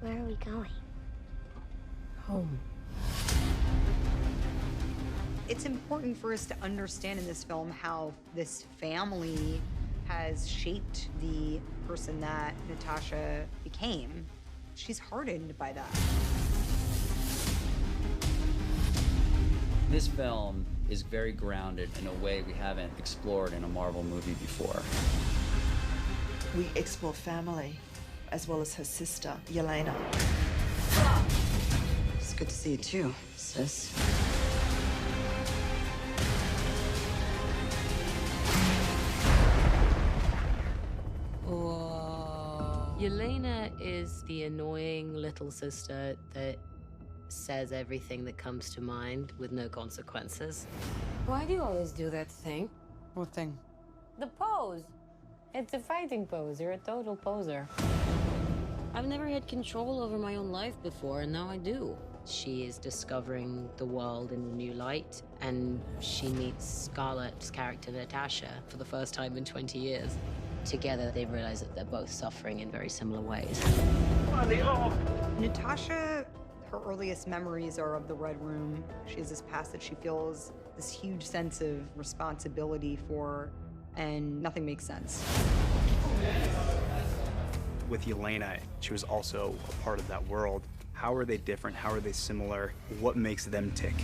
Where are we going? Home. It's important for us to understand in this film how this family has shaped the person that Natasha became. She's hardened by that. This film is very grounded in a way we haven't explored in a Marvel movie before. We explore family, as well as her sister, Yelena. It's good to see you too, sis. Yelena is the annoying little sister that says everything that comes to mind with no consequences. Why do you always do that thing? What thing? The pose. It's a fighting pose. You're a total poser. I've never had control over my own life before, and now I do. She is discovering the world in a new light, and she meets Scarlett's character, Natasha, for the first time in 20 years. Together, they realize that they're both suffering in very similar ways. Natasha, her earliest memories are of the Red Room. She has this past that she feels this huge sense of responsibility for, and nothing makes sense. With Yelena, she was also a part of that world. How are they different? How are they similar? What makes them tick?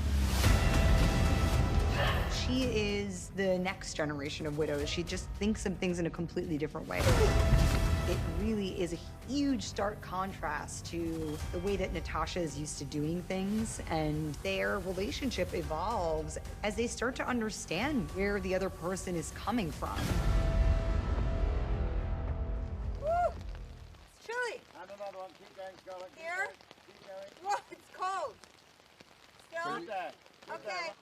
She is the next generation of widows. She just thinks of things in a completely different way. It really is a huge stark contrast to the way that Natasha is used to doing things, and their relationship evolves as they start to understand where the other person is coming from. Woo! It's chilly. And another one. Keep going, Scarlett. Here? Keep going. Whoa, it's cold. Still? Keep there. Okay.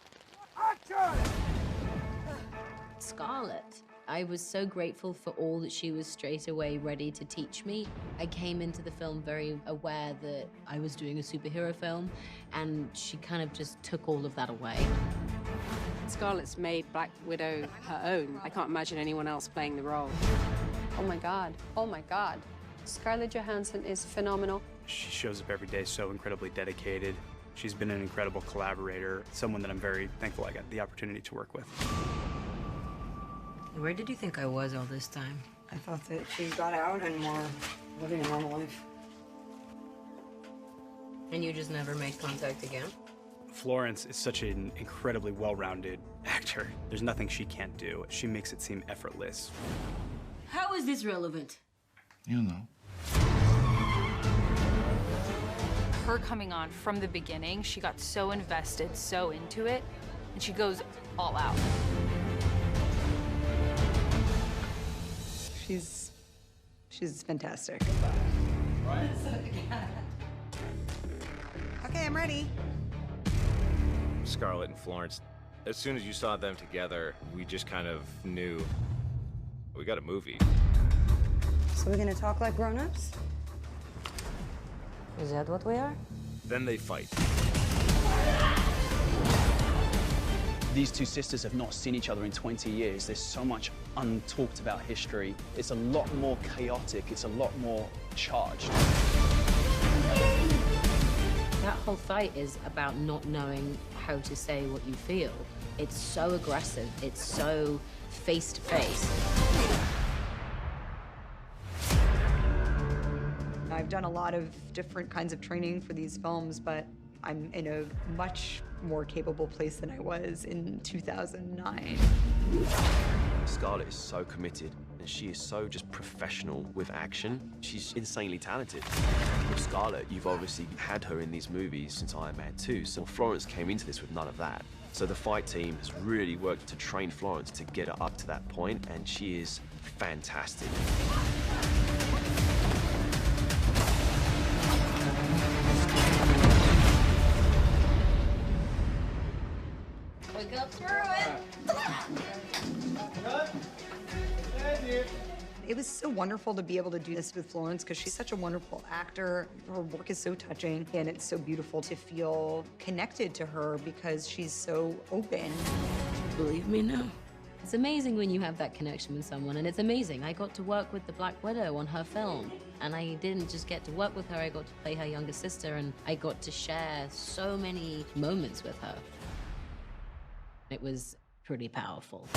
Scarlett. I was so grateful for all that she was straight away ready to teach me. I came into the film very aware that I was doing a superhero film, and she kind of just took all of that away. Scarlett's made Black Widow her own. I can't imagine anyone else playing the role. Oh my God. Oh my God. Scarlett Johansson is phenomenal. She shows up every day so incredibly dedicated. She's been an incredible collaborator, someone that I'm very thankful I got the opportunity to work with. Where did you think I was all this time? I thought that she got out and were living a normal life. And you just never made contact again? Florence is such an incredibly well-rounded actor. There's nothing she can't do. She makes it seem effortless. How is this relevant? You know. Her coming on from the beginning, she got so invested, so into it, and she goes all out. She's fantastic. Okay, I'm ready. Scarlett and Florence, as soon as you saw them together, we just kind of knew we got a movie. So we're gonna talk like grown-ups? Is that what we are? Then they fight. These two sisters have not seen each other in 20 years. There's so much untalked about history. It's a lot more chaotic. It's a lot more charged. That whole fight is about not knowing how to say what you feel. It's so aggressive. It's so face-to-face. I've done a lot of different kinds of training for these films, but I'm in a much more capable place than I was in 2009. Scarlett is so committed, and she is so just professional with action. She's insanely talented. With Scarlett, you've obviously had her in these movies since Iron Man 2, so Florence came into this with none of that. So the fight team has really worked to train Florence to get her up to that point, and she is fantastic. We go through it. It was so wonderful to be able to do this with Florence because she's such a wonderful actor. Her work is so touching, and it's so beautiful to feel connected to her because she's so open. Believe me now. It's amazing when you have that connection with someone, and it's amazing. I got to work with the Black Widow on her film, and I didn't just get to work with her, I got to play her younger sister, and I got to share so many moments with her. It was pretty powerful.